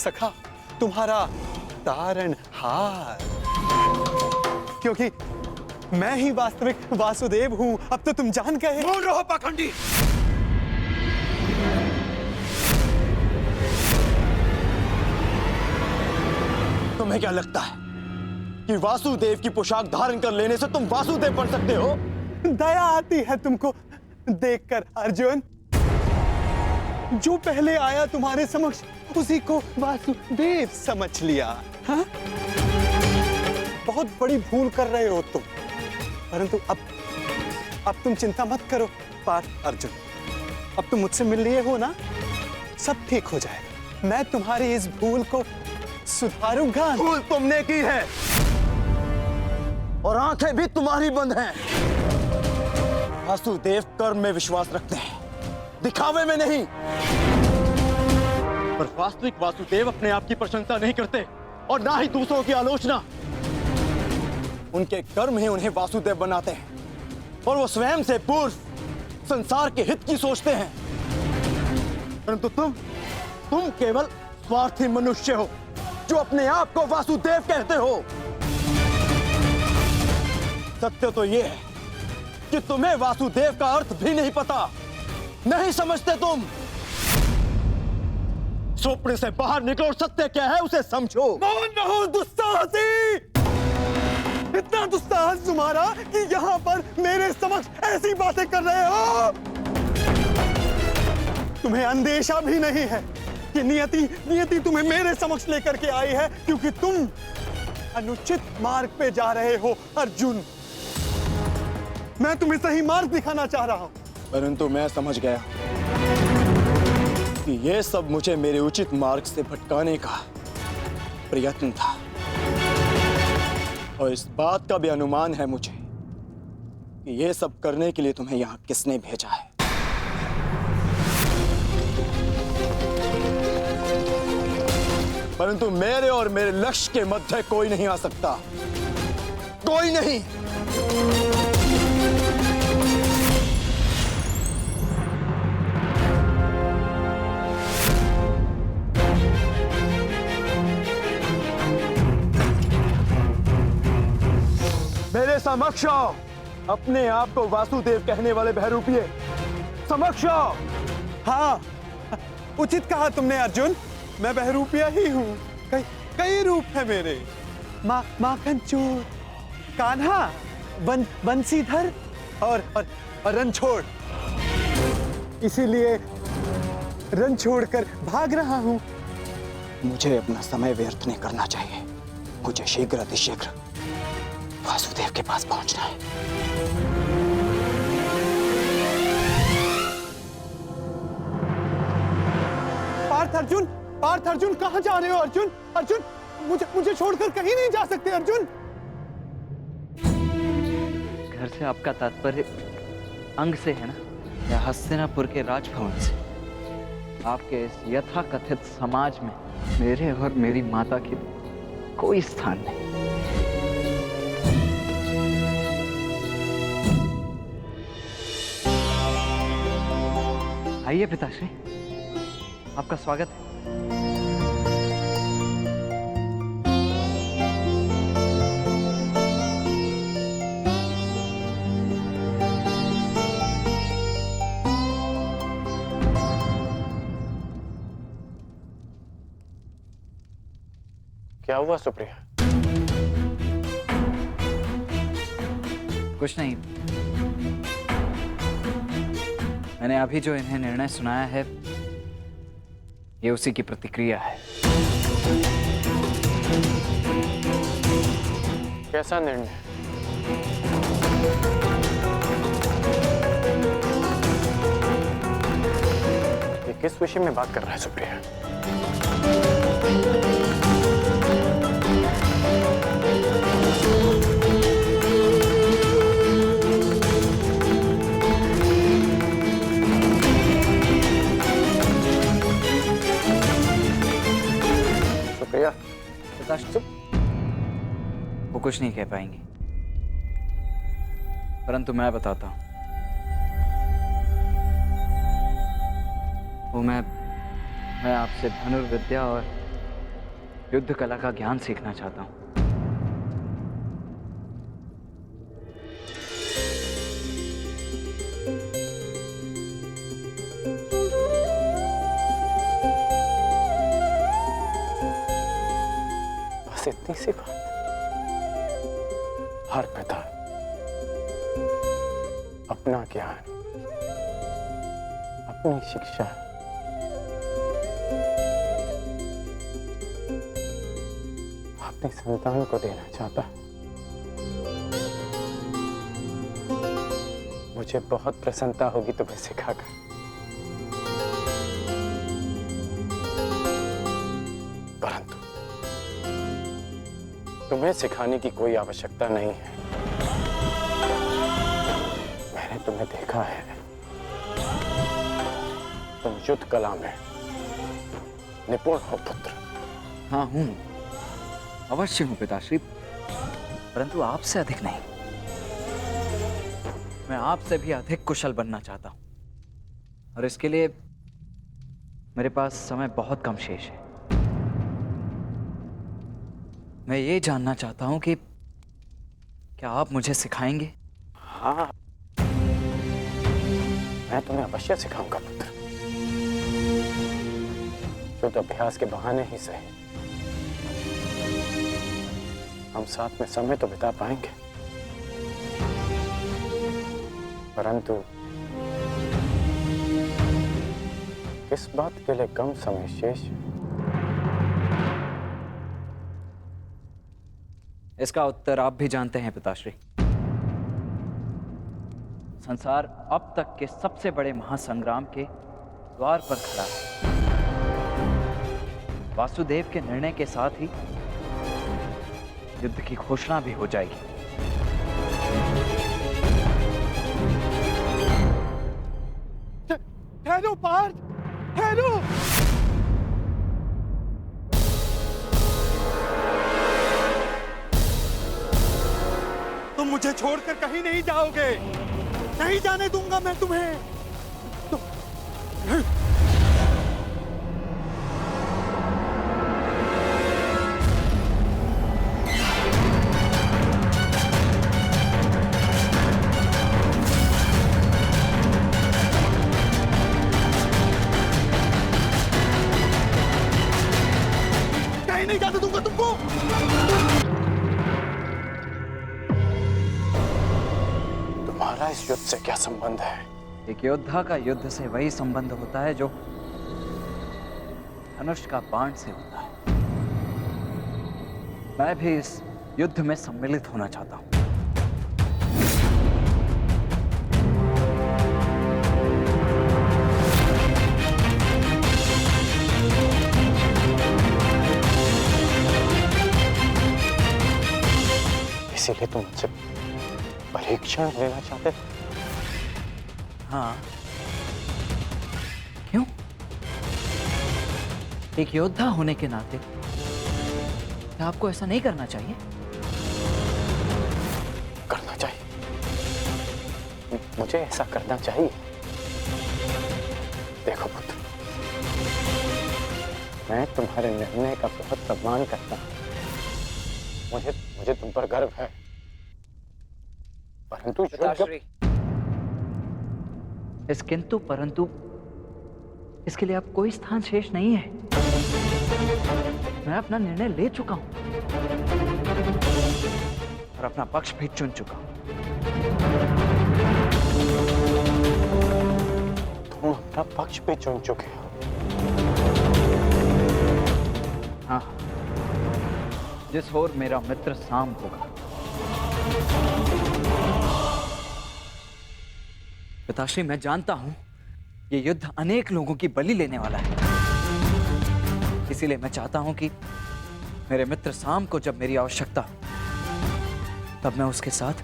सखा तुम्हारा तारणहार, क्योंकि मैं ही वास्तविक वासुदेव हूं। अब तो तुम जान गए। बोल रहो पाखंडी। तुम्हें क्या लगता है कि वासुदेव की पोशाक धारण कर लेने से तुम वासुदेव बन सकते हो? दया आती है तुमको देखकर अर्जुन। जो पहले आया तुम्हारे समक्ष उसी को वासुदेव समझ लिया। हाँ? बहुत बड़ी भूल कर रहे हो तुम, परंतु अब तुम चिंता मत करो पार्थ अर्जुन। अब तुम मुझसे मिल लिए हो ना, सब ठीक हो जाएगा। मैं तुम्हारी इस भूल को सुधारूंगा। भूल तुमने की है और आंखें भी तुम्हारी बंद हैं। वासुदेव कर्म में विश्वास रखते हैं, दिखावे में नहीं। पर वास्तविक वासुदेव अपने आप की प्रशंसा नहीं करते और ना ही दूसरों की आलोचना। उनके कर्म ही उन्हें वासुदेव बनाते हैं और वो स्वयं से पूर्व संसार के हित की सोचते हैं। परंतु तुम केवल स्वार्थी मनुष्य हो जो अपने आप को वासुदेव कहते हो। सत्य तो यह है कि तुम्हें वासुदेव का अर्थ भी नहीं पता, नहीं समझते तुम। स्वप्न से बाहर निकलो और सत्य क्या है उसे समझो। मौन रहो दुस्साहसी। इतना दुस्साहस तुम्हारा कि यहाँ पर मेरे समक्ष ऐसी बातें कर रहे हो। तुम्हें अंदेशा भी नहीं है कि नियति तुम्हें मेरे समक्ष लेकर के आई है, क्योंकि तुम अनुचित मार्ग पे जा रहे हो अर्जुन। मैं तुम्हें सही मार्ग दिखाना चाह रहा हूं। परंतु मैं समझ गया कि यह सब मुझे मेरे उचित मार्ग से भटकाने का प्रयत्न था, और इस बात का भी अनुमान है मुझे कि यह सब करने के लिए तुम्हें यहां किसने भेजा है। परंतु मेरे और मेरे लक्ष्य के मध्य कोई नहीं आ सकता, कोई नहीं। मेरे समक्ष आओ, अपने आप को वासुदेव कहने वाले बहरूपिये, समक्ष आओ। हाँ, उचित कहा तुमने अर्जुन। मैं बहरूपिया ही हूँ। कई रूप है मेरे। माखन चोर, कान्हा, बंसीधर और रणछोड़। इसीलिए रन छोड़कर भाग रहा हूँ। मुझे अपना समय व्यर्थ नहीं करना चाहिए। मुझे शीघ्र अतिशीघ्र वासुदेव के पास पहुंचना है। पार्थ अर्जुन कहाँ जा रहे हो अर्जुन? अर्जुन, मुझे छोड़कर कहीं नहीं जा सकते अर्जुन। घर से आपका तात्पर्य अंग से है ना, या हस्तिनापुर के राजभवन से? आपके इस यथाकथित समाज में मेरे और मेरी माता की कोई स्थान नहीं। आइए पिताश्री, आपका स्वागत है। क्या हुआ सुप्रिया? कुछ नहीं, मैंने अभी जो इन्हें निर्णय सुनाया है ये उसी की प्रतिक्रिया है। कैसा निर्णय? ये किस विषय में बात कर रहा है सुप्रिया? सुप्रिया, पिताश्री, वो कुछ नहीं कह पाएंगी, परंतु मैं बताता हूं। वो मैं आपसे धनुर्विद्या और युद्ध कला का ज्ञान सीखना चाहता हूं। बस इतनी सी बात। हर पिता अपना ज्ञान, अपनी शिक्षा अपने संतान को देना चाहता। मुझे बहुत प्रसन्नता होगी तुम्हें सिखाकर। परंतु तुम्हें सिखाने की कोई आवश्यकता नहीं है। मैंने तुम्हें देखा है, तुम युद्ध कला में निपुण हो पुत्र। हाँ हूं, अवश्य हूं पिताश्री, परंतु आपसे अधिक नहीं। मैं आपसे भी अधिक कुशल बनना चाहता हूं, और इसके लिए मेरे पास समय बहुत कम शेष है। मैं ये जानना चाहता हूं कि क्या आप मुझे सिखाएंगे? हाँ, मैं तुम्हें अवश्य सिखाऊंगा पुत्र। युद्ध अभ्यास के बहाने ही सही, हम साथ में समय तो बिता पाएंगे, परंतु इस बात के लिए कम समय शेष। इसका उत्तर आप भी जानते हैं पिताश्री। संसार अब तक के सबसे बड़े महासंग्राम के द्वार पर खड़ा है। वासुदेव के निर्णय के साथ ही युद्ध की घोषणा भी हो जाएगी। ठहरो पार्थ, ठहरो। तुम मुझे छोड़कर कहीं नहीं जाओगे, नहीं जाने दूंगा मैं तुम्हें। कहीं नहीं जाने दूंगा तुमको। तुम्हारा इस युद्ध से क्या संबंध है? एक योद्धा का युद्ध से वही संबंध होता है जो धनुष का बाण से होता है। मैं भी इस युद्ध में सम्मिलित होना चाहता हूं। इसीलिए तुम मुझसे परीक्षण लेना चाहते थे? हाँ, क्यों? एक योद्धा होने के नाते क्या आपको ऐसा नहीं करना चाहिए? करना चाहिए, मुझे ऐसा करना चाहिए। देखो पुत्र, मैं तुम्हारे निर्णय का बहुत सम्मान करता हूं। मुझे तुम पर गर्व है, परंतु इस किंतु परंतु इसके लिए अब कोई स्थान शेष नहीं है। मैं अपना निर्णय ले चुका हूं और अपना पक्ष भी चुन चुका हूं। तुम अपना पक्ष भी चुन चुके हो? हाँ, जिस ओर मेरा मित्र साम होगा। पिताश्री, मैं जानता हूं ये युद्ध अनेक लोगों की बलि लेने वाला है, इसीलिए मैं चाहता हूं कि मेरे मित्र साम को जब मेरी आवश्यकता हो तब मैं उसके साथ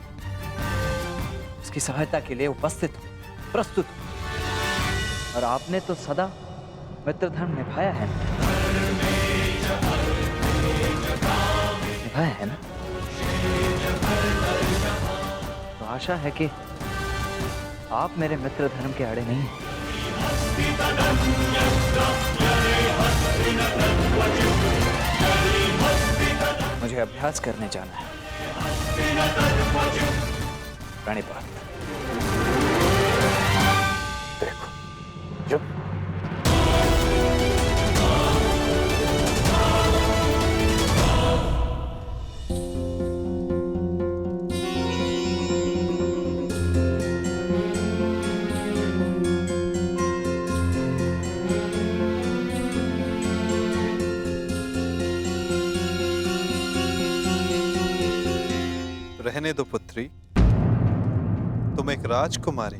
उसकी सहायता के लिए उपस्थित हूं, प्रस्तुत हूं। और आपने तो सदा मित्र धर्म निभाया है ना? निभाया है ना? तो आशा है कि आप मेरे मित्र धर्म के आड़े नहीं हैं। Thank you. मुझे अभ्यास करने जाना है। प्रणिपात। देखो जो रहने दो पुत्री, तुम एक राजकुमारी,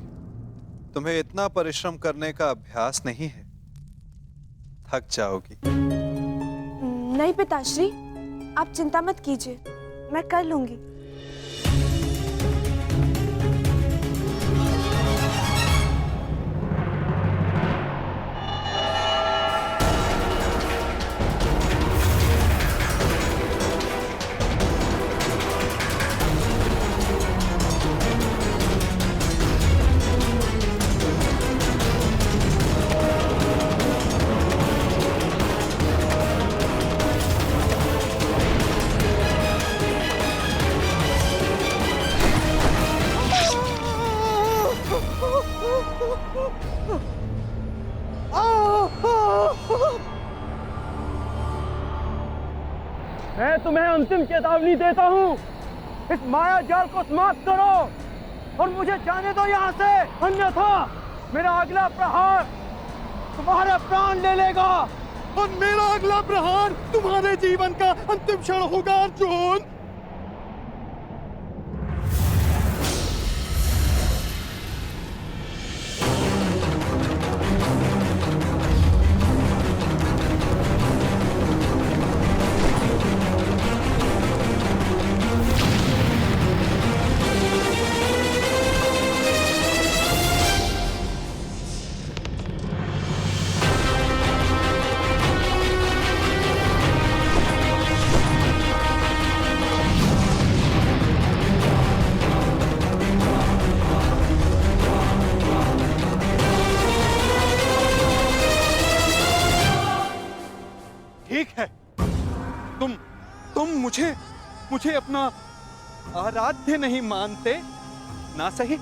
तुम्हें इतना परिश्रम करने का अभ्यास नहीं है, थक जाओगी। नहीं पिताश्री, आप चिंता मत कीजिए, मैं कर लूंगी। मैं तुम्हें अंतिम चेतावनी देता हूँ, इस माया जाल को समाप्त करो और मुझे जाने दो यहाँ से, अन्यथा मेरा अगला प्रहार तुम्हारे प्राण ले लेगा। और मेरा अगला प्रहार तुम्हारे जीवन का अंतिम क्षण होगा अर्जुन। ठीक है, तुम मुझे अपना आराध्य नहीं मानते ना, सही।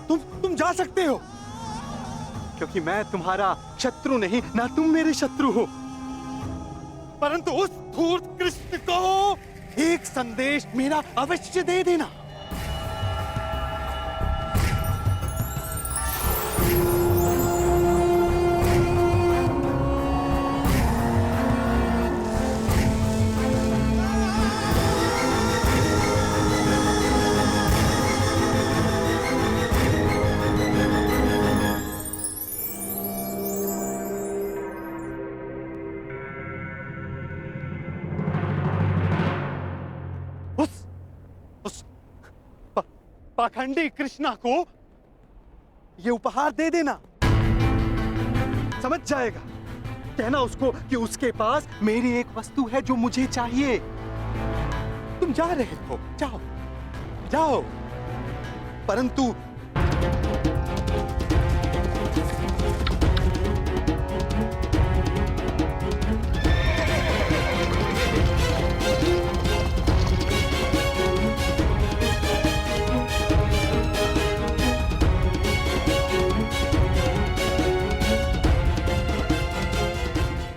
तुम जा सकते हो, क्योंकि मैं तुम्हारा शत्रु नहीं, ना तुम मेरे शत्रु हो। परंतु उस धूर्त कृष्ण को एक संदेश मेरा अवश्य दे देना। पाखंडी कृष्णा को ये उपहार दे देना, समझ जाएगा। कहना उसको कि उसके पास मेरी एक वस्तु है जो मुझे चाहिए। तुम जा रहे हो, जाओ जाओ, परंतु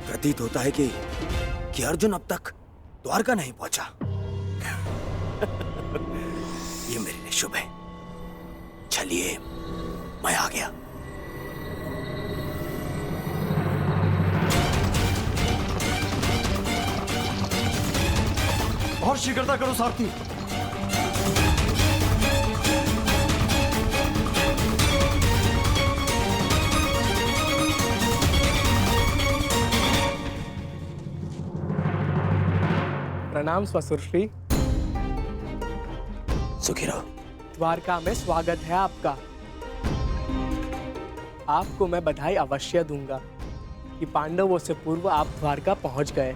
प्रतीत होता है कि अर्जुन अब तक द्वारका नहीं पहुंचा। ये मेरे लिए शुभ है। चलिए, मैं आ गया। और शीघ्रता करो सारथी। प्रणाम स्वसुरश्री। सुखी रहो। द्वारका में स्वागत है आपका। आपको मैं बधाई अवश्य दूंगा कि पांडवों से पूर्व आप द्वारका पहुंच गए,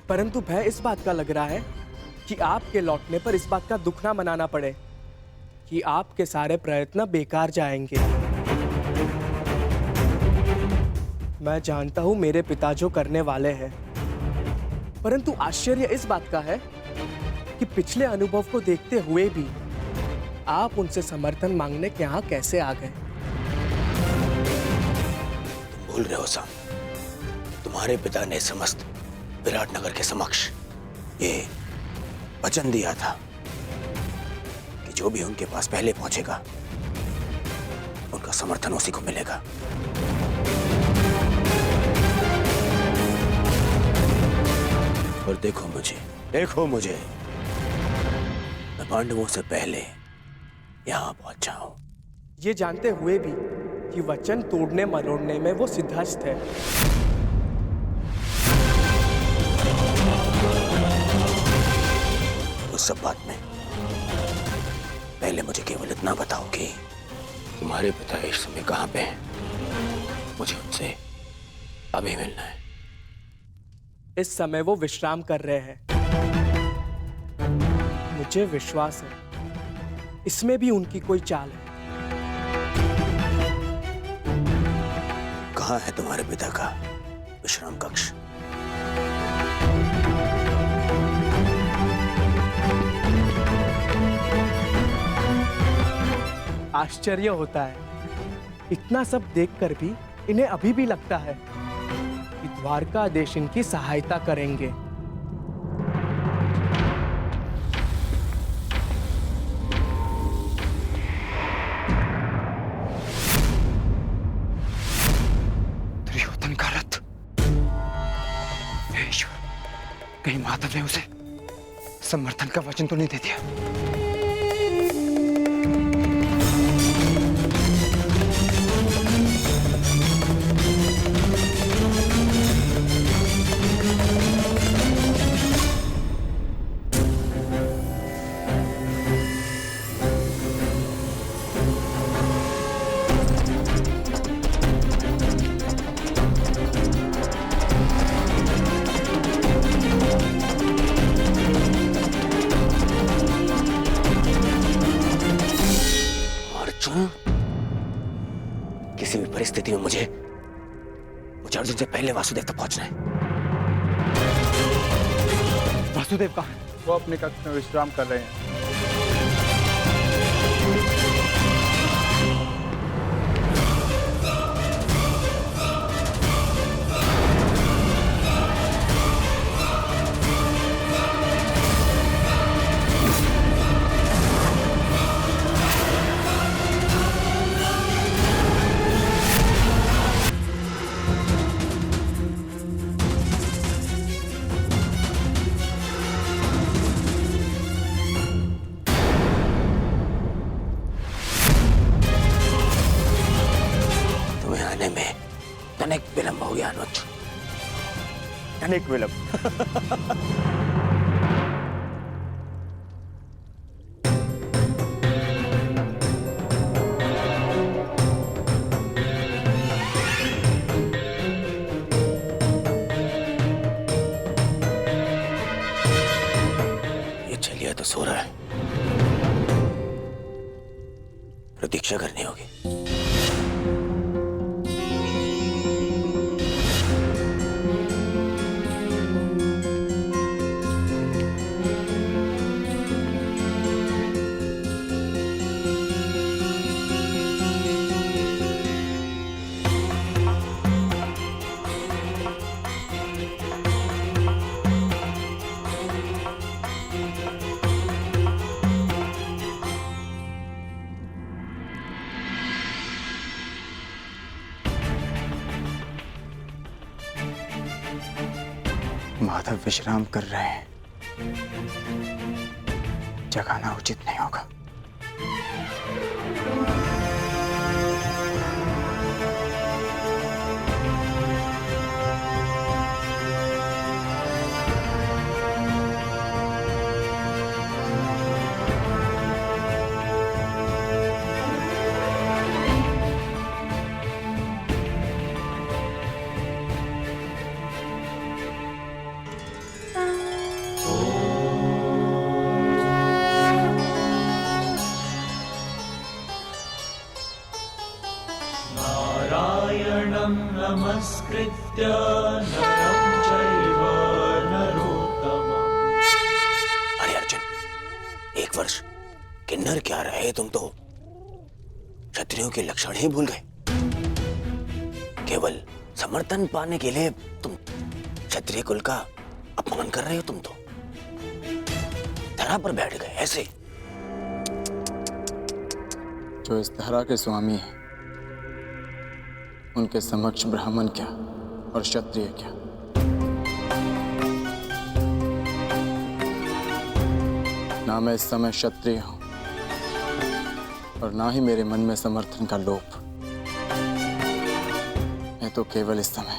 परंतु भय इस बात का लग रहा है कि आपके लौटने पर इस बात का दुख ना मनाना पड़े कि आपके सारे प्रयत्न बेकार जाएंगे। मैं जानता हूं मेरे पिता जो करने वाले हैं, परंतु आश्चर्य इस बात का है कि पिछले अनुभव को देखते हुए भी आप उनसे समर्थन मांगने के यहाँ कैसे आ गए? तुम भूल रहे हो साम, तुम्हारे पिता ने समस्त विराटनगर के समक्ष ये वचन दिया था कि जो भी उनके पास पहले पहुंचेगा उनका समर्थन उसी को मिलेगा। और देखो मुझे, मैं पांडवों से पहले यहां पहुंचा हूं। ये जानते हुए भी कि वचन तोड़ने मरोड़ने में वो सिद्धहस्त है। उस सब बात में पहले मुझे केवल इतना बताओ कि तुम्हारे पिता इस समय कहां पे हैं? मुझे उनसे अभी मिलना है। इस समय वो विश्राम कर रहे हैं। मुझे विश्वास है इसमें भी उनकी कोई चाल है। कहां है तुम्हारे पिता का विश्राम कक्ष? आश्चर्य होता है, इतना सब देखकर भी इन्हें अभी भी लगता है कि द्वारकाधीश इनकी सहायता करेंगे। दुर्योधन का रथ! हे ईश्वर, कहीं माधव ने उसे समर्थन का वचन तो नहीं दे दिया? किसी भी परिस्थिति में मुझे अर्जुन से पहले वासुदेव तक पहुंचना है। वासुदेव कहाँ है? वो अपने कक्ष में विश्राम कर रहे हैं। तनिक विलंब हो गया अनुज। तनिक विलंब? ये चलिए तो सो रहा है, प्रतीक्षा करनी होगी। माधव विश्राम कर रहे हैं, जगाना उचित नहीं होगा। नमस्कृत्य नरं चैव नरोत्तमम् किन्नर क्या रहे, तुम तो क्षत्रियों के लक्षण ही भूल गए। केवल समर्थन पाने के लिए तुम क्षत्रिय कुल का अपमान कर रहे हो। तुम तो धरा पर बैठ गए ऐसे। जो इस धरा के स्वामी हैं, उनके समक्ष ब्राह्मण क्या और क्षत्रिय क्या। ना मैं इस समय क्षत्रिय हूं और ना ही मेरे मन में समर्थन का लोभ। मैं तो केवल इस समय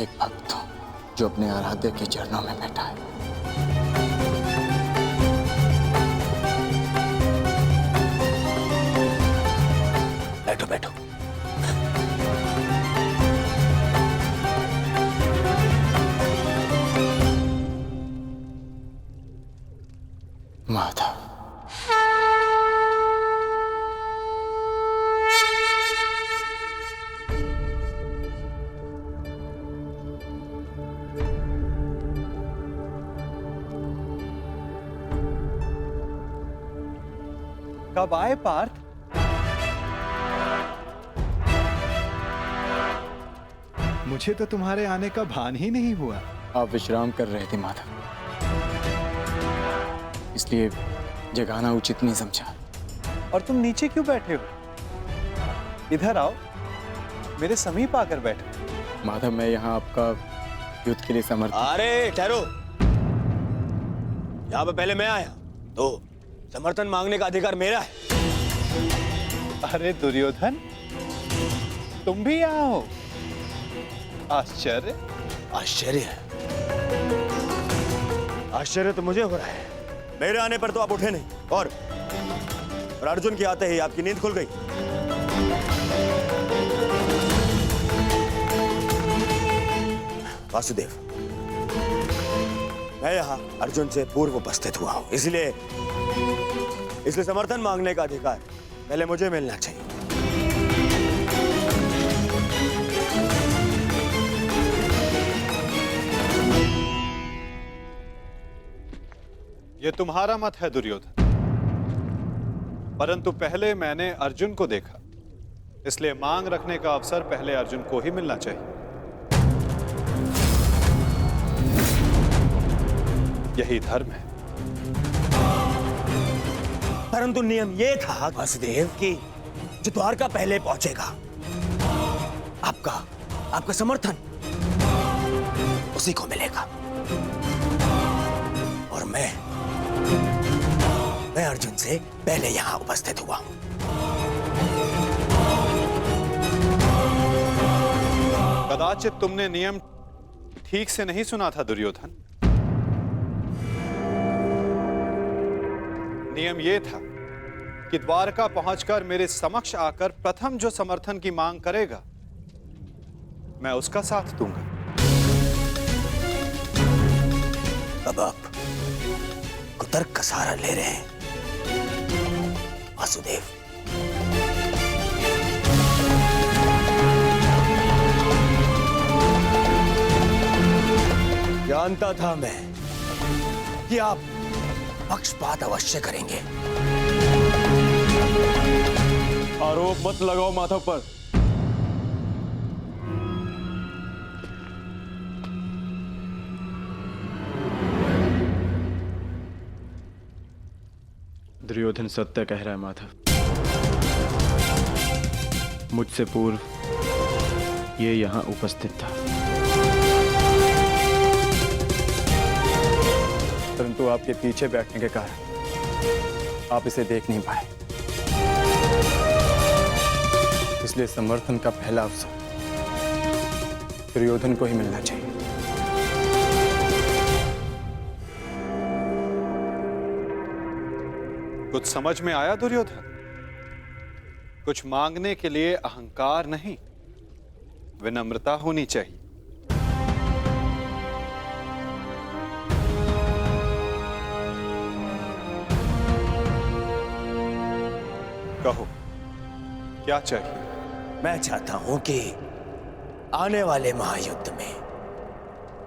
एक भक्त हूं जो अपने आराध्य के चरणों में बैठा है। बैठो बैठो। माधव, कब आए पार्थ? मुझे तो तुम्हारे आने का भान ही नहीं हुआ। आप विश्राम कर रहे थे माधव, इसलिए जगाना उचित नहीं समझा। और तुम नीचे क्यों बैठे हो? इधर आओ, मेरे समीप आकर बैठो। माधव, मैं यहाँ आपका युद्ध के लिए समर्पित। अरे ठहरो, यहाँ पे पहले मैं आया तो समर्थन मांगने का अधिकार मेरा है। अरे दुर्योधन, तुम भी यहाँ हो? आश्चर्य। आश्चर्य है? आश्चर्य तो मुझे हो रहा है। मेरे आने पर तो आप उठे नहीं और अर्जुन के आते ही आपकी नींद खुल गई। वासुदेव, मैं यहाँ अर्जुन से पूर्व उपस्थित हुआ हूं, इसलिए समर्थन मांगने का अधिकार पहले मुझे मिलना चाहिए। ये तुम्हारा मत है दुर्योधन, परंतु पहले मैंने अर्जुन को देखा, इसलिए मांग रखने का अवसर पहले अर्जुन को ही मिलना चाहिए। यही धर्म है। परंतु नियम यह था वासुदेव कि जो द्वारका पहले पहुंचेगा, आपका समर्थन उसी को मिलेगा। और मैं अर्जुन से पहले यहां उपस्थित हुआ हूं। कदाचित तुमने नियम ठीक से नहीं सुना था दुर्योधन। नियम यह था कि द्वारका पहुंचकर मेरे समक्ष आकर प्रथम जो समर्थन की मांग करेगा, मैं उसका साथ दूंगा। अब आप कुतर्क का सहारा ले रहे हैं वासुदेव। जानता था मैं कि आप पक्षपात अवश्य करेंगे। आरोप मत लगाओ माधव पर। दुर्योधन सत्य कह रहा है माधव। मुझसे पूर्व ये यहाँ उपस्थित था, परंतु आपके पीछे बैठने के कारण आप इसे देख नहीं पाए। इसलिए समर्थन का पहला अवसर दुर्योधन को ही मिलना चाहिए। कुछ समझ में आया दुर्योधन? कुछ मांगने के लिए अहंकार नहीं, विनम्रता होनी चाहिए। कहो, क्या चाहिए? मैं चाहता हूं कि आने वाले महायुद्ध में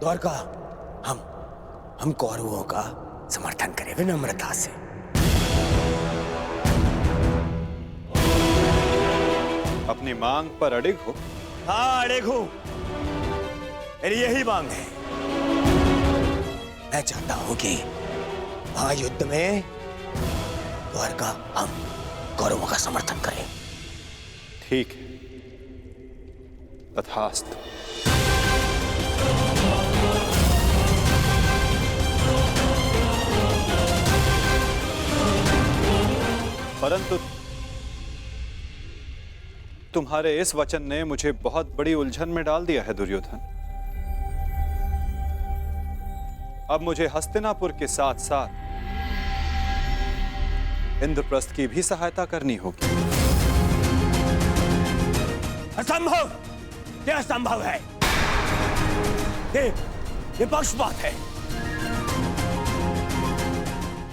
द्वारका हम कौरवों का समर्थन करें विनम्रता से। अपनी मांग पर अड़िग हो? हाँ, अड़िग हूं। मेरी यही मांग है। मैं चाहता हूं कि महायुद्ध में द्वारका हम कौरवों का समर्थन करें। ठीक है, तथास्तु। परंतु तुम्हारे इस वचन ने मुझे बहुत बड़ी उलझन में डाल दिया है दुर्योधन। अब मुझे हस्तिनापुर के साथ साथ इंद्रप्रस्थ की भी सहायता करनी होगी। असंभव! क्या असंभव है? ये पक्षपात है।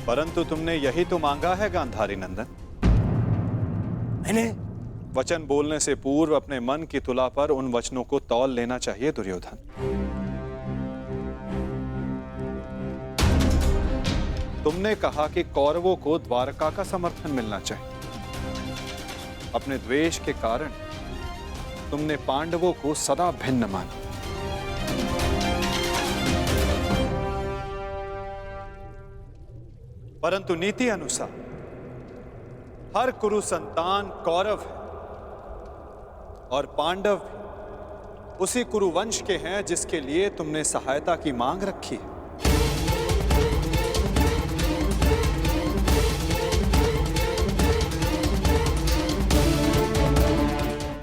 परंतु तुमने यही तो मांगा है गांधारी नंदन। मैंने वचन बोलने से पूर्व अपने मन की तुला पर उन वचनों को तौल लेना चाहिए दुर्योधन। तुमने कहा कि कौरवों को द्वारका का समर्थन मिलना चाहिए। अपने द्वेष के कारण तुमने पांडवों को सदा भिन्न माना। परंतु नीति अनुसार हर कुरु संतान कौरव है और पांडव भी उसी कुरु वंश के हैं जिसके लिए तुमने सहायता की मांग रखी है।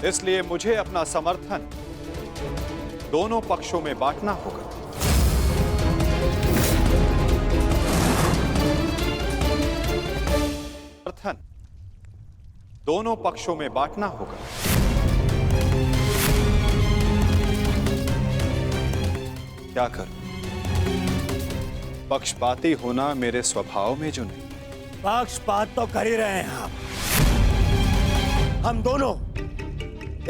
इसलिए मुझे अपना समर्थन दोनों पक्षों में बांटना होगा। समर्थन दोनों पक्षों में बांटना होगा। क्या करूं? पक्षपाती होना मेरे स्वभाव में जो नहीं। पक्षपात तो कर ही रहे हैं आप। हम दोनों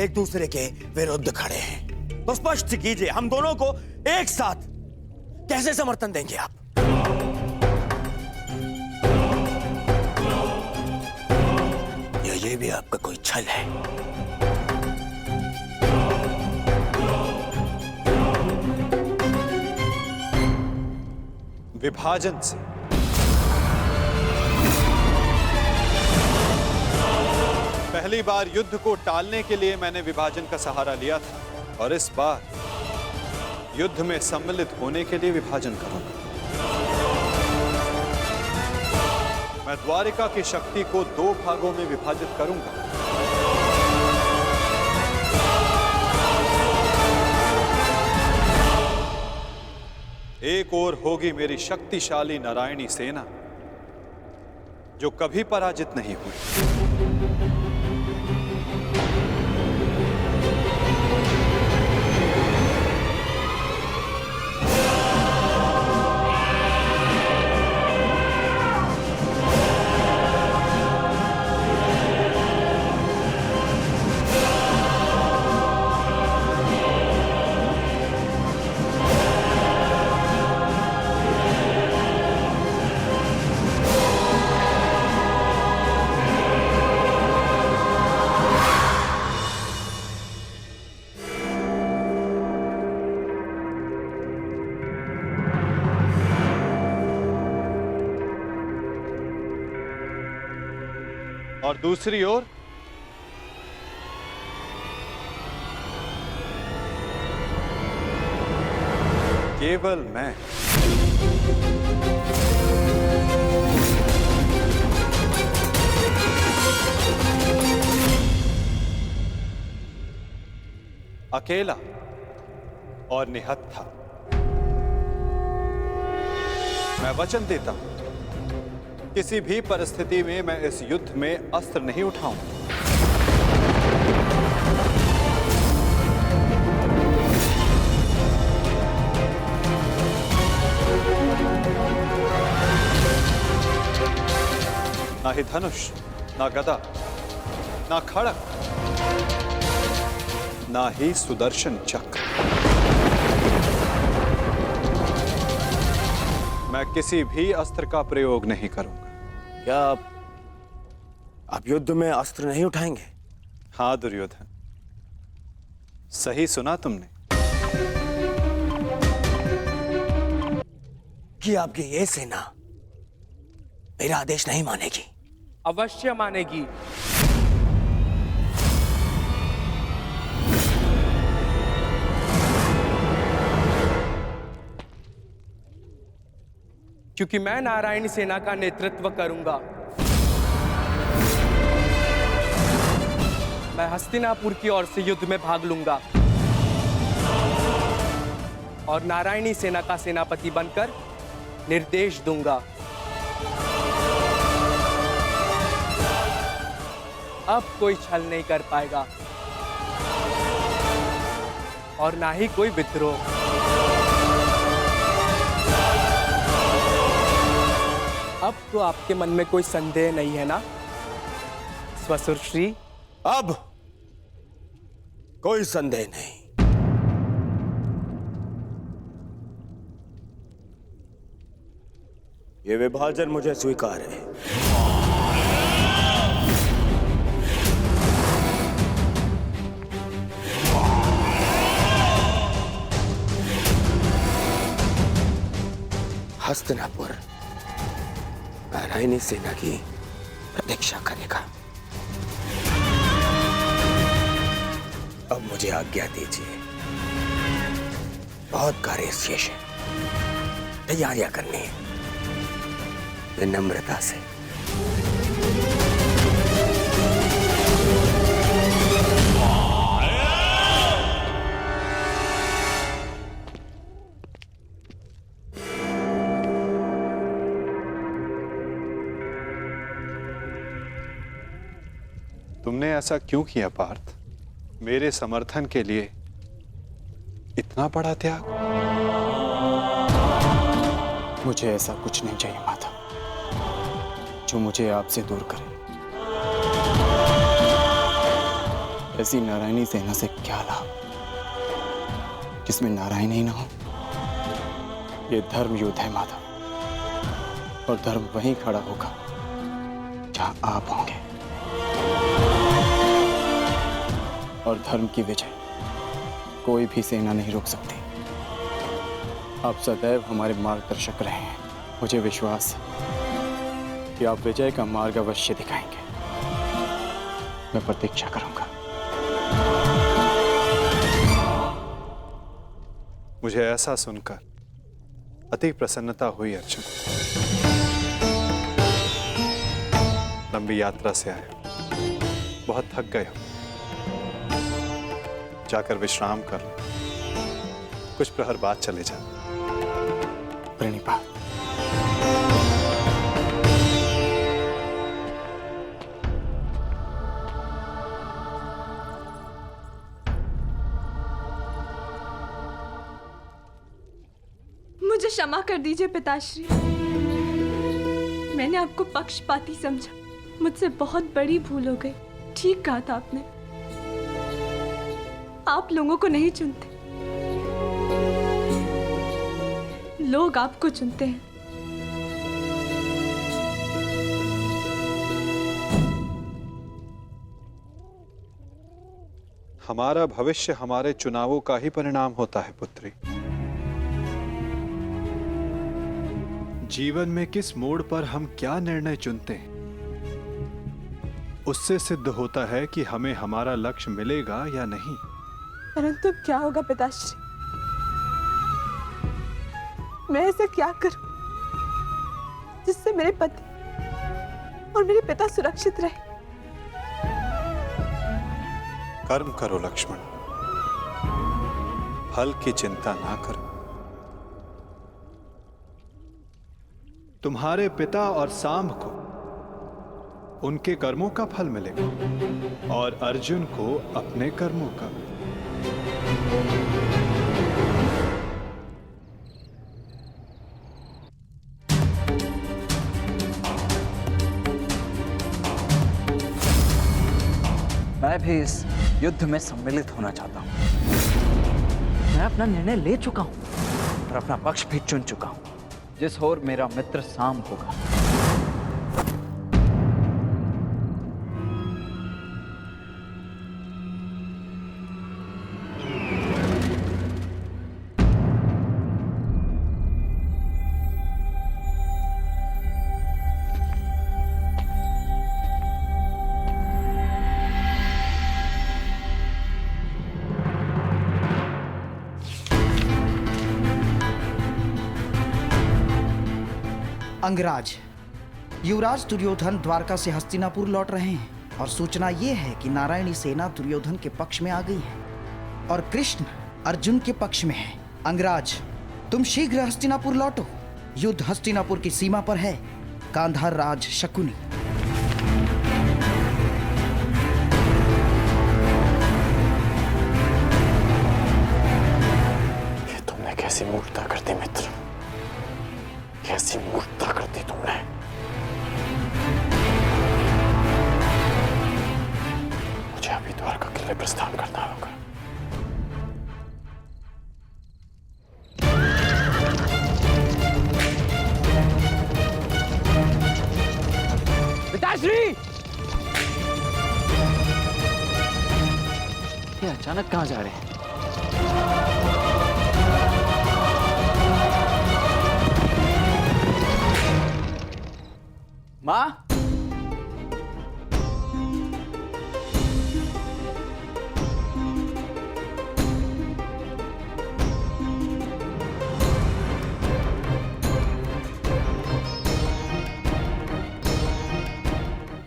एक दूसरे के विरुद्ध खड़े हैं। तो स्पष्ट कीजिए, हम दोनों को एक साथ कैसे समर्थन देंगे आप? ये भी आपका कोई छल है? विभाजन से पहली बार युद्ध को टालने के लिए मैंने विभाजन का सहारा लिया था और इस बार युद्ध में सम्मिलित होने के लिए विभाजन करूंगा। मैं द्वारिका की शक्ति को 2 भागों में विभाजित करूंगा। एक ओर होगी मेरी शक्तिशाली नारायणी सेना जो कभी पराजित नहीं हुई। और दूसरी ओर केवल मैं। अकेला और निहत्था। मैं वचन देता हूं, किसी भी परिस्थिति में मैं इस युद्ध में अस्त्र नहीं उठाऊंगा। ना ही धनुष, ना गदा, ना खड़ग, ना ही सुदर्शन चक्र। मैं किसी भी अस्त्र का प्रयोग नहीं करूंगा। क्या आप युद्ध में अस्त्र नहीं उठाएंगे? हाँ दुर्योधन, सही सुना तुमने। कि आपकी ये सेना मेरा आदेश नहीं मानेगी। अवश्य मानेगी। क्योंकि मैं नारायणी सेना का नेतृत्व करूंगा। मैं हस्तिनापुर की ओर से युद्ध में भाग लूंगा और नारायणी सेना का सेनापति बनकर निर्देश दूंगा। अब कोई छल नहीं कर पाएगा और ना ही कोई विद्रोह। अब तो आपके मन में कोई संदेह नहीं है ना स्वसुर श्री? अब कोई संदेह नहीं। ये विभाजन मुझे स्वीकार है। हस्तिनापुर नारायणी सेना की प्रतीक्षा करेगा। अब मुझे आज्ञा दीजिए। बहुत कार्य शेष है, तैयारियां करनी है। विनम्रता से। तुमने ऐसा क्यों किया पार्थ? मेरे समर्थन के लिए इतना बड़ा त्याग? मुझे ऐसा कुछ नहीं चाहिए माता जो मुझे आपसे दूर करे। ऐसी नारायणी सेना से क्या लाभ जिसमें नारायण ही ना हो? ये धर्म युद्ध है माता, और धर्म वहीं खड़ा होगा जहां आप होंगे। और धर्म की विजय कोई भी सेना नहीं रोक सकती। आप सदैव हमारे मार्गदर्शक रहे हैं। मुझे विश्वास है कि आप विजय का मार्ग अवश्य दिखाएंगे। मैं प्रतीक्षा करूंगा। मुझे ऐसा सुनकर अति प्रसन्नता हुई अर्जुन। लंबी यात्रा से आए, बहुत थक गए हो। जाकर विश्राम कर लो, कुछ प्रहर बाद चले जा। प्रणिपा। मुझे क्षमा कर दीजिए पिताश्री। मैंने आपको पक्षपाती समझा। मुझसे बहुत बड़ी भूल हो गई। ठीक कहा था आपने। आप लोगों को नहीं चुनते, लोग आपको चुनते हैं। हमारा भविष्य हमारे चुनावों का ही परिणाम होता है पुत्री। जीवन में किस मोड़ पर हम क्या निर्णय चुनते हैं, उससे सिद्ध होता है कि हमें हमारा लक्ष्य मिलेगा या नहीं। परंतु क्या होगा पिताश्री? मैं ऐसा क्या करूं जिससे मेरे पति और मेरे पिता सुरक्षित रहे? कर्म करो लक्ष्मण, फल की चिंता ना करो। तुम्हारे पिता और सांब को उनके कर्मों का फल मिलेगा और अर्जुन को अपने कर्मों का। मैं भी इस युद्ध में सम्मिलित होना चाहता हूं। मैं अपना निर्णय ले चुका हूं और अपना पक्ष भी चुन चुका हूं। जिस ओर मेरा मित्र सांब होगा, अंगराज, युवराज दुर्योधन द्वारका से हस्तिनापुर लौट रहे हैं और सूचना ये है कि नारायणी सेना दुर्योधन के पक्ष में आ गई है और कृष्ण अर्जुन के पक्ष में है। अंगराज, तुम शीघ्र हस्तिनापुर लौटो। युद्ध हस्तिनापुर की सीमा पर है। गांधार राज शकुनी। ये तुमने कैसी मूर्खता कर दी मित्र, कैसी मूर्खता कर दी तुमने। मुझे अभी द्वारका के लिए प्रस्थान करना होगा। पिताश्री! ये अचानक कहाँ जा रहे हैं? माँ?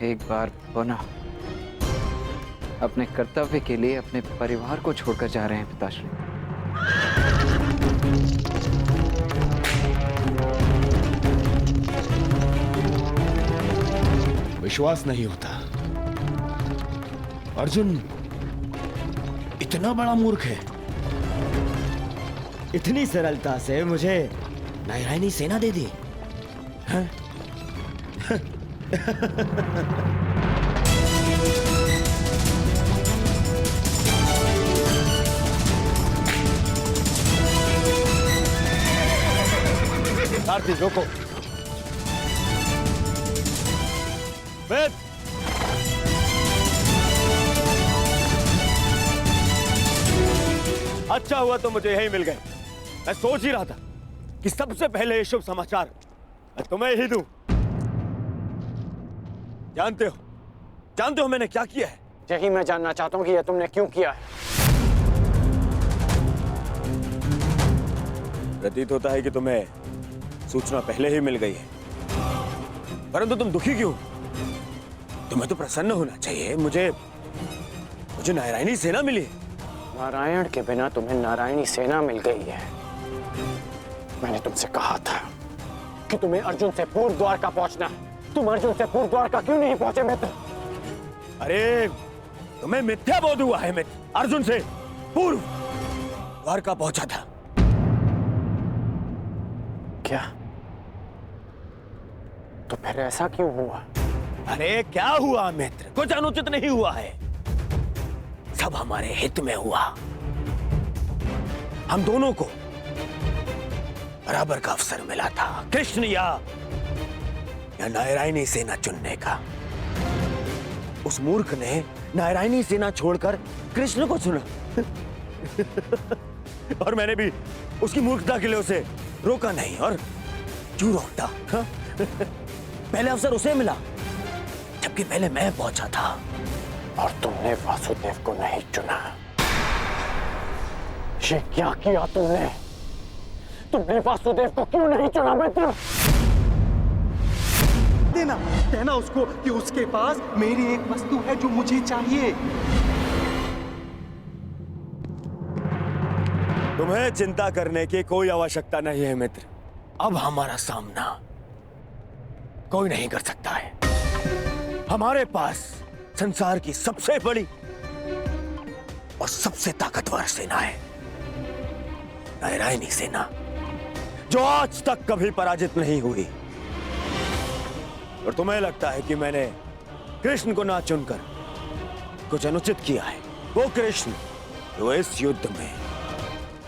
एक बार पुनः अपने कर्तव्य के लिए अपने परिवार को छोड़कर जा रहे हैं पिताश्री। विश्वास नहीं होता, अर्जुन इतना बड़ा मूर्ख है। इतनी सरलता से मुझे नारायणी सेना दे दी। हाँ? सारथी रोको। वेद, अच्छा हुआ तो मुझे यही मिल गए। मैं सोच ही रहा था कि सबसे पहले ये शुभ समाचार मैं तुम्हें ही दूं। जानते हो मैंने क्या किया है? यही मैं जानना चाहता हूँ कि यह तुमने क्यों किया है। प्रतीत होता है कि तुम्हें सूचना पहले ही मिल गई है, परंतु तुम दुखी क्यों? तुम्हें तो प्रसन्न होना चाहिए। मुझे नारायणी सेना मिली है। नारायण के बिना तुम्हें नारायणी सेना मिल गई है। मैंने तुमसे कहा था कि तुम्हें अर्जुन से पूर्व द्वारका पहुंचना है। तुम अर्जुन से पूर्व द्वारका क्यों नहीं पहुंचे मित्र? अरे तुम्हें मिथ्या बोध हुआ है मित्र। अर्जुन से पूर्व द्वारका पहुंचा था। क्या? तो फिर ऐसा क्यों हुआ? अरे क्या हुआ मित्र? कुछ अनुचित नहीं हुआ है, सब हमारे हित में हुआ। हम दोनों को बराबर का अवसर मिला था, कृष्ण या नारायणी सेना चुनने का। उस मूर्ख ने नारायणी सेना छोड़कर कृष्ण को चुना और मैंने भी उसकी मूर्खता के लिए उसे रोका नहीं। और क्यों रोकता? हाँ? पहले अवसर उसे मिला, जबकि पहले मैं पहुंचा था। और तुमने वासुदेव को नहीं चुना। ये क्या किया तुमने? तुमने वासुदेव को क्यों नहीं चुना मित्र? देना, कहना उसको कि उसके पास मेरी एक वस्तु है जो मुझे चाहिए। तुम्हें चिंता करने की कोई आवश्यकता नहीं है मित्र। अब हमारा सामना कोई नहीं कर सकता है। हमारे पास संसार की सबसे बड़ी और सबसे ताकतवर सेना है, नारायणी सेना, जो आज तक कभी पराजित नहीं हुई। और तुम्हें लगता है कि मैंने कृष्ण को ना चुनकर कुछ अनुचित किया है? वो कृष्ण जो इस युद्ध में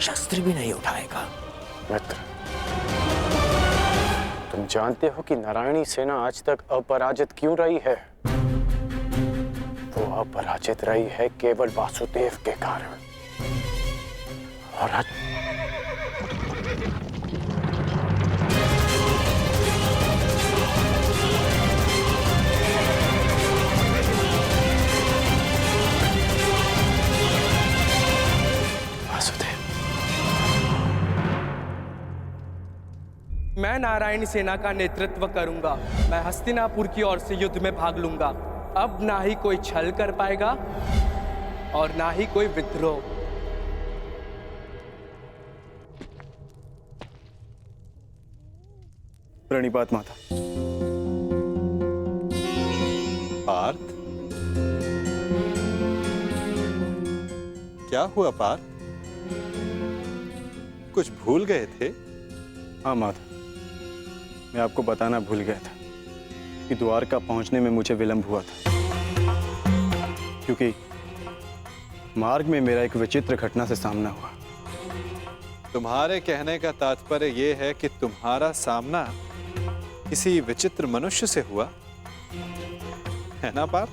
शस्त्र भी नहीं उठाएगा। मित्र, तुम जानते हो कि नारायणी सेना आज तक अपराजित क्यों रही है? वो अपराजित रही है केवल वासुदेव के कारण। और आज मैं नारायणी सेना का नेतृत्व करूंगा। मैं हस्तिनापुर की ओर से युद्ध में भाग लूंगा। अब ना ही कोई छल कर पाएगा और ना ही कोई विद्रोह। प्रणिपात माता। पार्थ, क्या हुआ पार्थ? कुछ भूल गए थे? हाँ माता, मैं आपको बताना भूल गया था कि द्वारका पहुंचने में मुझे विलंब हुआ था, क्योंकि मार्ग में मेरा एक विचित्र घटना से सामना हुआ। तुम्हारे कहने का तात्पर्य यह है कि तुम्हारा सामना किसी विचित्र मनुष्य से हुआ, है ना पार्थ?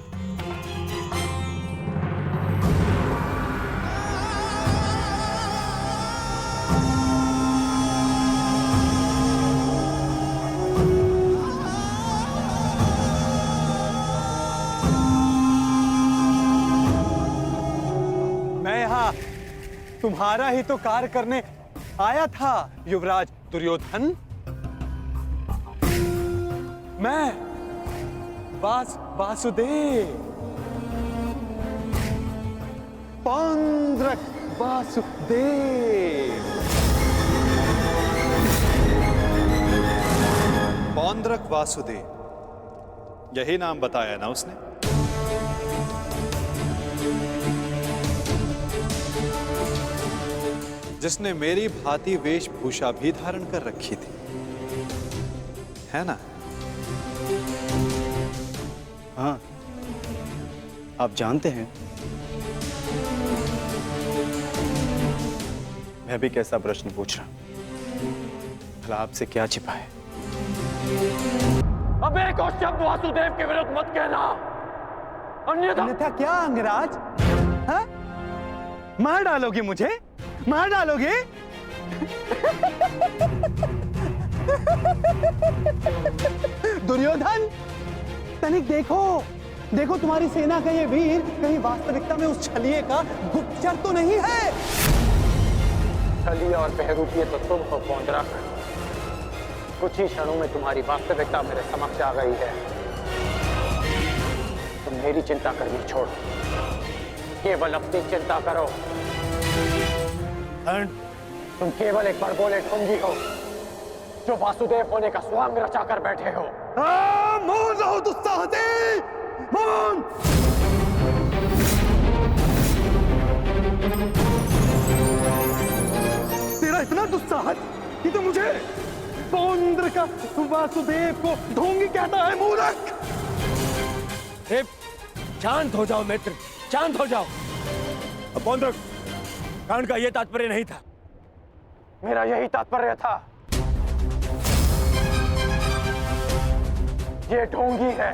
मैं यहाँ तुम्हारा ही तो कार्य करने आया था युवराज दुर्योधन। मैं वासुदेव, पौंड्रक वासुदेव। पौंड्रक वासुदेव, यही नाम बताया ना उसने? जिसने मेरी भांति वेशभूषा भी धारण कर रखी थी, है ना? हाँ, आप जानते हैं मैं भी कैसा प्रश्न पूछ रहा हूं। भला आपसे क्या छिपा है? अब एक और शब्द वासुदेव के विरुद्ध मत कहना, अन्यथा क्या अंगराज? हाँ? मार डालोगे मुझे? मार डालोगे? दुर्योधन, तनिक देखो, देखो तुम्हारी सेना का ये वीर कहीं वास्तविकता में उस छलिए का गुप्तचर तो नहीं है? छलिए और बहरूपिये तो तुम हो पौंड्रक। कुछ ही क्षणों में तुम्हारी वास्तविकता मेरे समक्ष आ गई है। तुम मेरी चिंता करनी छोड़ो, केवल अपनी चिंता करो। तुम केवल एक बड़बोले ढोंगी हो जो वासुदेव होने का स्वांग रचा कर बैठे हो। मौन रहो दुस्साहसी, मौन! तेरा इतना दुस्साहस कि तो मुझे पौंड्र का वासुदेव को ढोंगी कहता है, मूर्ख! शांत हो जाओ मित्र, शांत हो जाओ। पौंड्रक, कांड का यह तात्पर्य नहीं था। मेरा यही तात्पर्य था। ये ढोंगी है।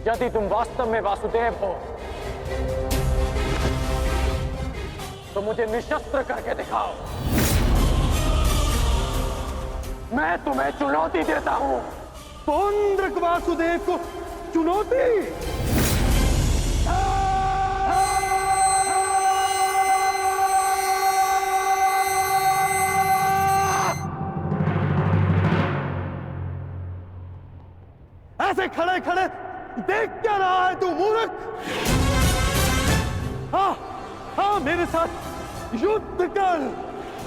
यदि तुम वास्तव में वासुदेव हो तो मुझे निशस्त्र करके दिखाओ। मैं तुम्हें चुनौती देता हूं। पौंड्रक वासुदेव को चुनौती? ऐसे खड़े खड़े देख क्या रहा है तू, मूर्ख? हाँ हाँ, मेरे साथ युद्ध कर।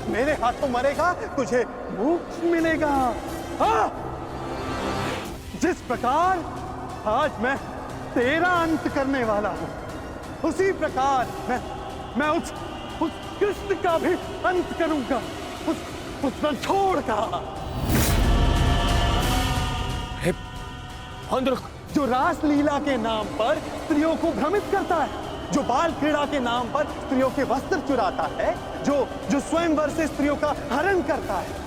मेरे हाथों मरेगा, तुझे मोक्ष मिलेगा। हाँ, जिस प्रकार आज मैं तेरा अंत करने वाला हूं, उसी प्रकार मैं उस कृष्ण का भी अंत करूंगा, उस रणछोड़ का। जो रासलीला के नाम पर स्त्रियों को भ्रमित करता है, जो बाल क्रीड़ा के नाम पर स्त्रियों के वस्त्र चुराता है, जो स्वयंवर से स्त्रियों का हरण करता है,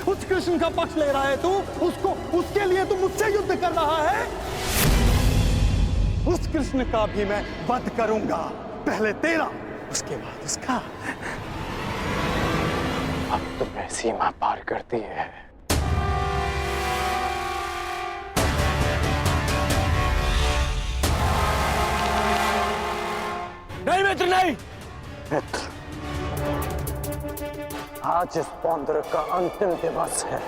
उस कृष्ण का पक्ष ले रहा है तू। उसके लिए तू मुझसे युद्ध कर रहा है। उस कृष्ण का भी मैं वध करूंगा, पहले तेरा, उसके बाद उसका। अब तुम्हें सीमा पार करती है। नहीं मित्र, नहीं। मित्र, आज इस पौंद्रक का अंतिम दिवस है।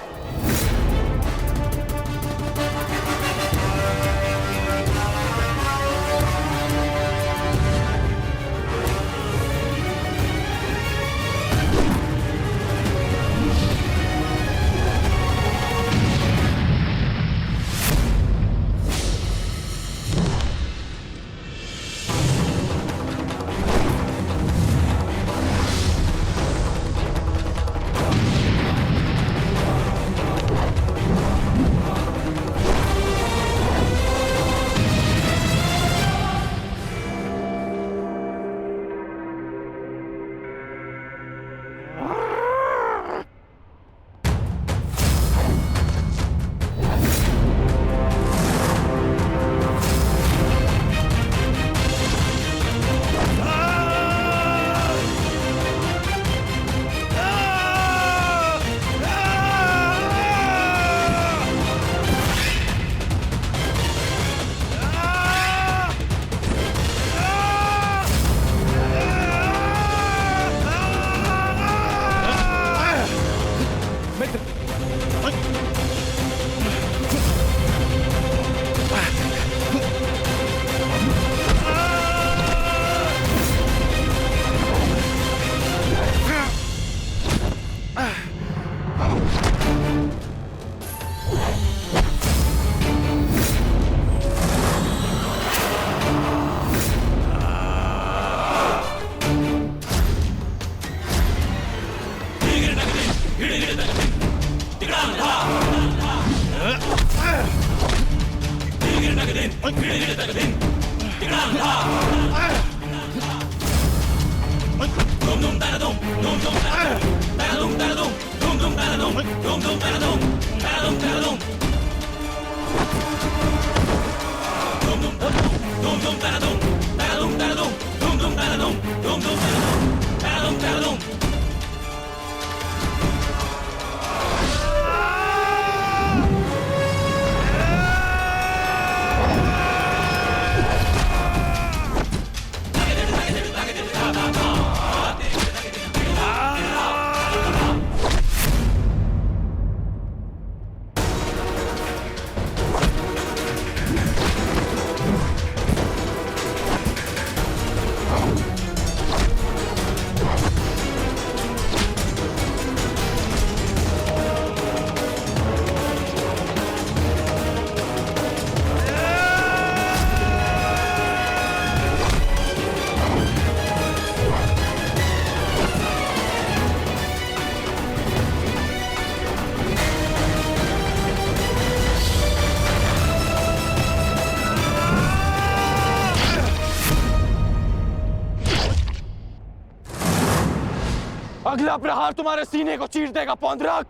अगला प्रहार तुम्हारे सीने को चीर देगा पौंद्रक।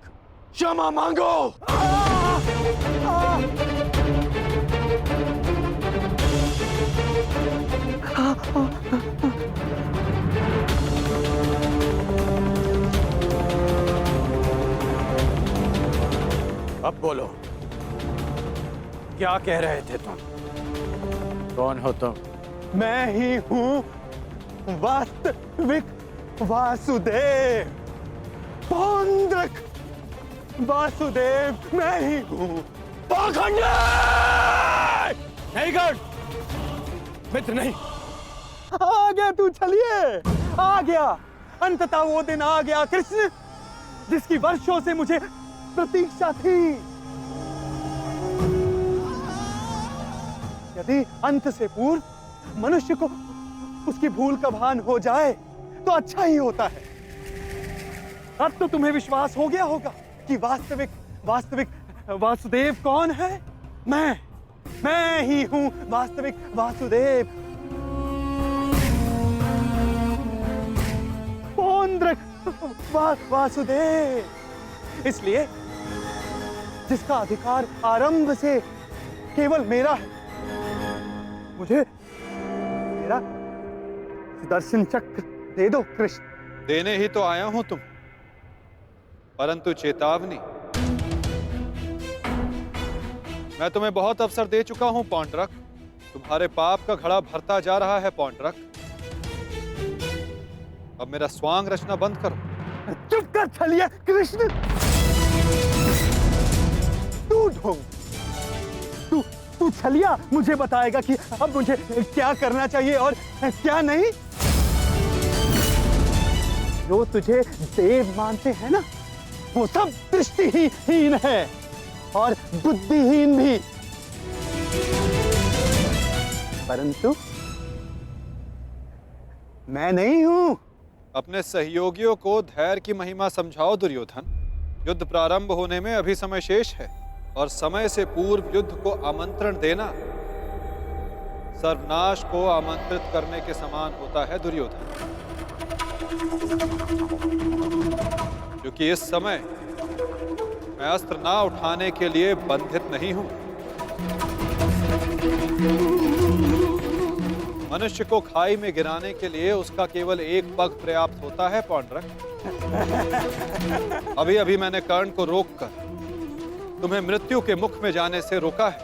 क्षमा मांगो। अब बोलो, क्या कह रहे थे तुम? कौन हो तुम? मैं ही हूँ वास्तविक वासुदेव, पौंद्रक वासुदेव मैं ही हूँ। पाखंडी! नहीं कर, मित्र नहीं। आ गया तू, चलिए आ गया। अंततः वो दिन आ गया कृष्ण, जिसकी वर्षों से मुझे प्रतीक्षा थी। यदि अंत से पूर्व मनुष्य को उसकी भूल का भान हो जाए तो अच्छा ही होता है। अब तो तुम्हें विश्वास हो गया होगा कि वास्तविक वासुदेव कौन है। मैं ही हूं वास्तविक वासुदेव, पौंद्रक वासुदेव। इसलिए जिसका अधिकार आरंभ से केवल मेरा है, मुझे मेरा सुदर्शन चक्र दे दो कृष्ण। देने ही तो आया हूं तुम, परंतु चेतावनी, मैं तुम्हें बहुत अवसर दे चुका हूं पौंड्रक। तुम्हारे पाप का घड़ा भरता जा रहा है पौंड्रक। अब मेरा स्वांग रचना बंद करो। चुप कर छलिया कृष्ण। तू ढोंग, तू छलिया मुझे बताएगा कि अब मुझे क्या करना चाहिए और क्या नहीं। जो तुझे देव मानते हैं ना, वो सब दृष्टिहीन है और बुद्धिहीन भी। परंतु मैं नहीं हूं। अपने सहयोगियों को धैर्य की महिमा समझाओ दुर्योधन। युद्ध प्रारंभ होने में अभी समय शेष है और समय से पूर्व युद्ध को आमंत्रण देना सर्वनाश को आमंत्रित करने के समान होता है दुर्योधन। क्योंकि इस समय मैं अस्त्र ना उठाने के लिए बंधित नहीं हूं। मनुष्य को खाई में गिराने के लिए उसका केवल एक पग पर्याप्त होता है पौंड्रक। अभी अभी मैंने कर्ण को रोककर तुम्हें मृत्यु के मुख में जाने से रोका है।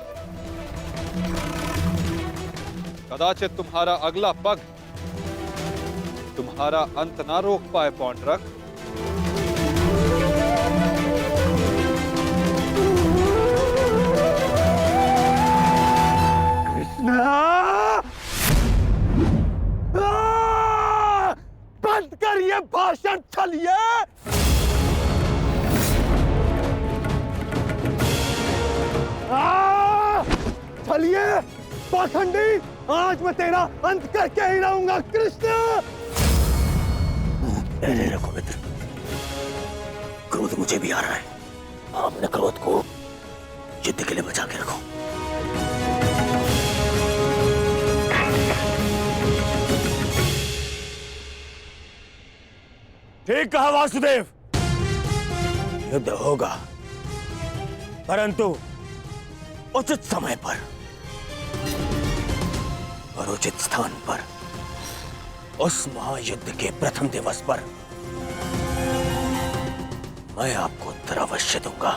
कदाचित तुम्हारा अगला पग तुम्हारा अंत ना रोक पाए पौंड्रक। बंद कर ये भाषण छलिए। छलिए पाखंडी, आज मैं तेरा अंत करके ही रहूंगा कृष्ण। पहले रखो मित्र, क्रोध मुझे भी आ रहा है। अपने क्रोध को युद्ध के लिए बचा के रखो। ठीक कहा वासुदेव, युद्ध होगा परंतु उचित समय पर और उचित स्थान पर। उस महायुद्ध के प्रथम दिवस पर मैं आपको उत्तर अवश्य दूंगा।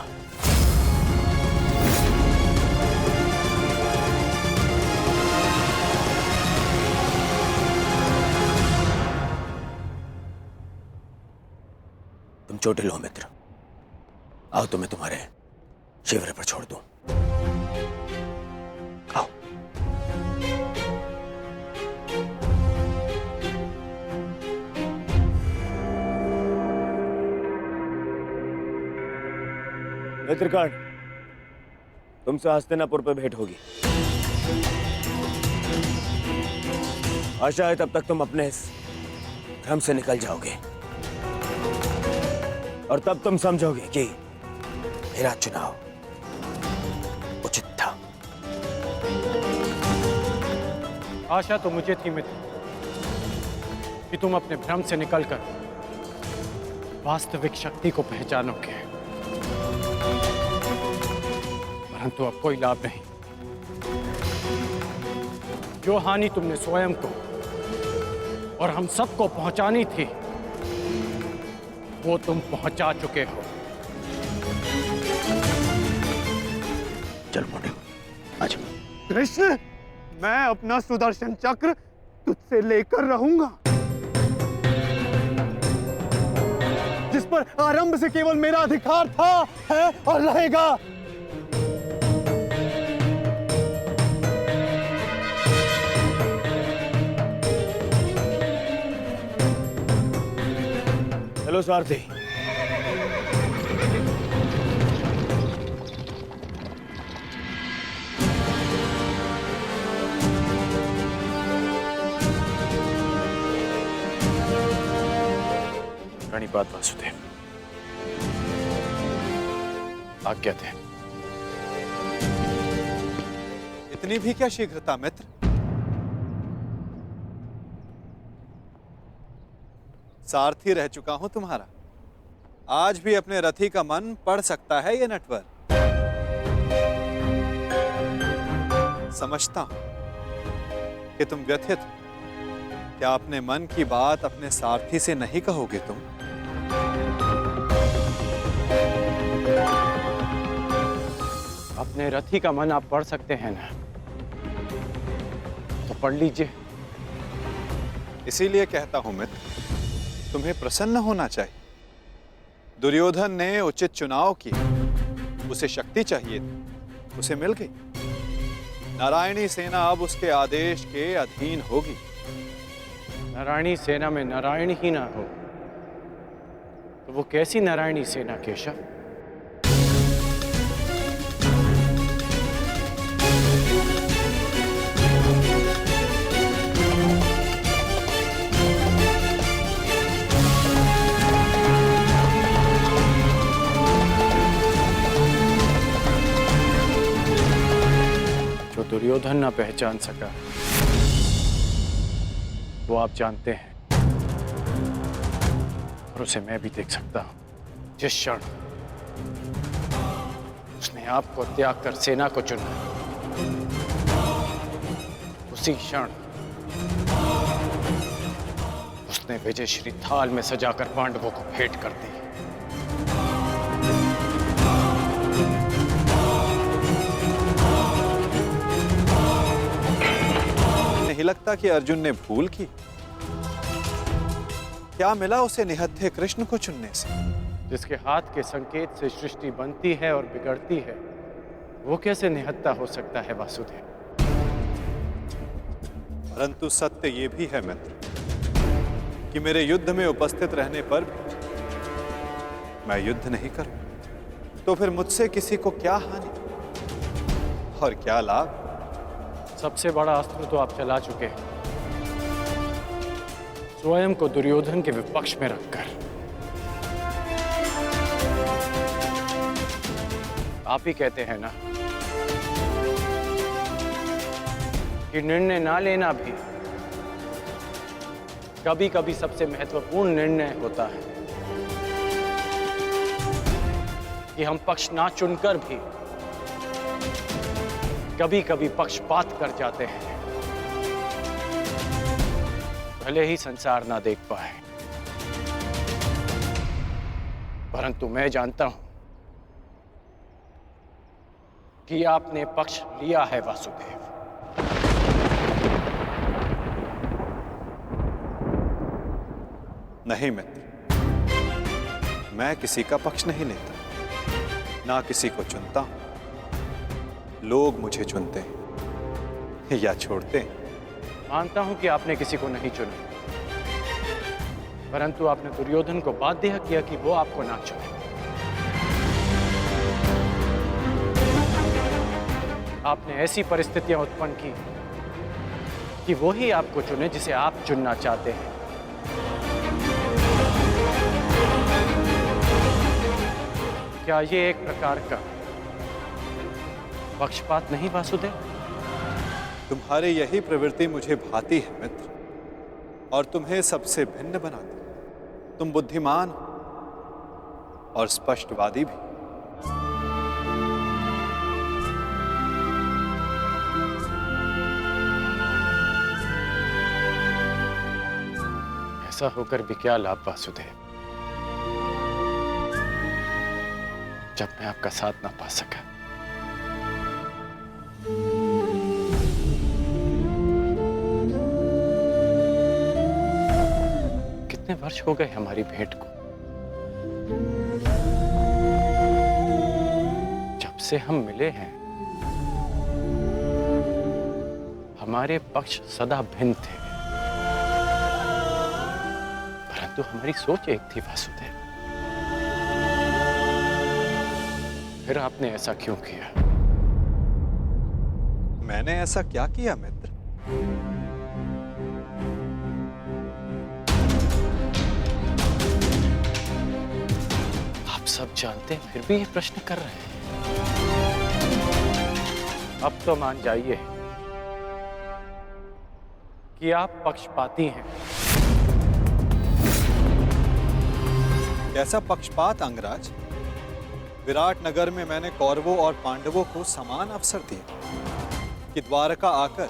तुम चोटिल हो मित्र, आओ तुम्हें तुम्हारे शिविर पर छोड़ दूं। आओ। मित्रकर्ण, तुमसे हस्तिनापुर पर भेंट होगी। आशा है तब तक तुम अपने इस भ्रम से निकल जाओगे और तब तुम समझोगे कि मेरा चुनाव उचित था। आशा तो मुझे थी मित्र कि तुम अपने भ्रम से निकलकर वास्तविक शक्ति को पहचानोगे, परंतु अब कोई लाभ नहीं। जो हानि तुमने स्वयं को और हम सबको पहुंचानी थी, वो तुम पहुंचा चुके हो। चल मोटे, आज कृष्ण, मैं अपना सुदर्शन चक्र तुझसे लेकर रहूंगा, जिस पर आरंभ से केवल मेरा अधिकार था, है और रहेगा। चलो सारथी। प्रणिपात वासुदेव, आज्ञा दे। इतनी भी क्या शीघ्रता मित्र? सारथी रह चुका हूं तुम्हारा। आज भी अपने रथी का मन पढ़ सकता है ये नटवर। समझता हूं कि तुम व्यथित हो। क्या अपने मन की बात अपने सारथी से नहीं कहोगे तुम? अपने रथी का मन आप पढ़ सकते हैं ना, तो पढ़ लीजिए। इसीलिए कहता हूं मित्र तुम्हें प्रसन्न होना चाहिए। दुर्योधन ने उचित चुनाव किया, उसे शक्ति चाहिए थी, उसे मिल गई। नारायणी सेना अब उसके आदेश के अधीन होगी। नारायणी सेना में नारायण ही ना हो तो वो कैसी नारायणी सेना केशव? जो दुर्योधन ना पहचान सका वो आप जानते हैं, और उसे मैं भी देख सकता हूं। जिस क्षण उसने आपको त्याग कर सेना को चुना, उसी क्षण उसने विजयश्री थाल में सजाकर पांडवों को भेंट कर दी। नहीं लगता कि अर्जुन ने भूल की? क्या मिला उसे निहत्थे कृष्ण को चुनने से? जिसके हाथ के संकेत से सृष्टि बनती है और बिगड़ती है, वो कैसे निहत्था हो सकता है वासुदेव? परंतु सत्य ये भी है मित्र कि मेरे युद्ध में उपस्थित रहने पर भी मैं युद्ध नहीं करूं, तो फिर मुझसे किसी को क्या हानि और क्या लाभ? सबसे बड़ा अस्त्र तो आप चला चुके हैं, स्वयं को दुर्योधन के विपक्ष में रखकर। आप ही कहते हैं ना कि निर्णय ना लेना भी कभी कभी सबसे महत्वपूर्ण निर्णय होता है, कि हम पक्ष ना चुनकर भी कभी कभी पक्षपात कर जाते हैं, भले ही संसार ना देख पाए। परंतु मैं जानता हूं कि आपने पक्ष लिया है वासुदेव। नहीं मित्र, मैं किसी का पक्ष नहीं लेता, ना किसी को चुनता हूं। लोग मुझे चुनते हैं या छोड़ते हैं। मानता हूं कि आपने किसी को नहीं चुना, परंतु आपने दुर्योधन को बाध्य किया कि वो आपको ना चुने। आपने ऐसी परिस्थितियां उत्पन्न की कि वो ही आपको चुने जिसे आप चुनना चाहते हैं। क्या ये एक प्रकार का पक्षपात नहीं वासुदेव? तुम्हारी यही प्रवृत्ति मुझे भाती है मित्र, और तुम्हें सबसे भिन्न बनाती। तुम बुद्धिमान और स्पष्टवादी भी। ऐसा होकर भी क्या लाभ वासुदेव, जब मैं आपका साथ ना पा सका। कितने वर्ष हो गए हमारी भेंट को, जब से हम मिले हैं हमारे पक्ष सदा भिन्न थे, परंतु हमारी सोच एक थी वासुदेव। फिर आपने ऐसा क्यों किया? मैंने ऐसा क्या किया मित्र? आप सब जानते हैं, फिर भी ये प्रश्न कर रहे हैं। अब तो मान जाइए कि आप पक्षपाती हैं। कैसा पक्षपात अंगराज? विराट नगर में मैंने कौरवों और पांडवों को समान अवसर दिया कि द्वारका आकर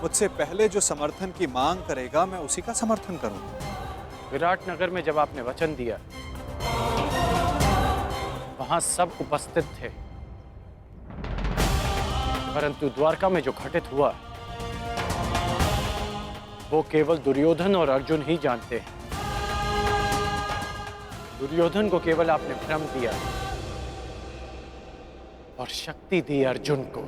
मुझसे पहले जो समर्थन की मांग करेगा मैं उसी का समर्थन करूंगा। विराट नगर में जब आपने वचन दिया, वहां सब उपस्थित थे, परंतु द्वारका में जो घटित हुआ वो केवल दुर्योधन और अर्जुन ही जानते हैं। दुर्योधन को केवल आपने भ्रम दिया और शक्ति दी अर्जुन को।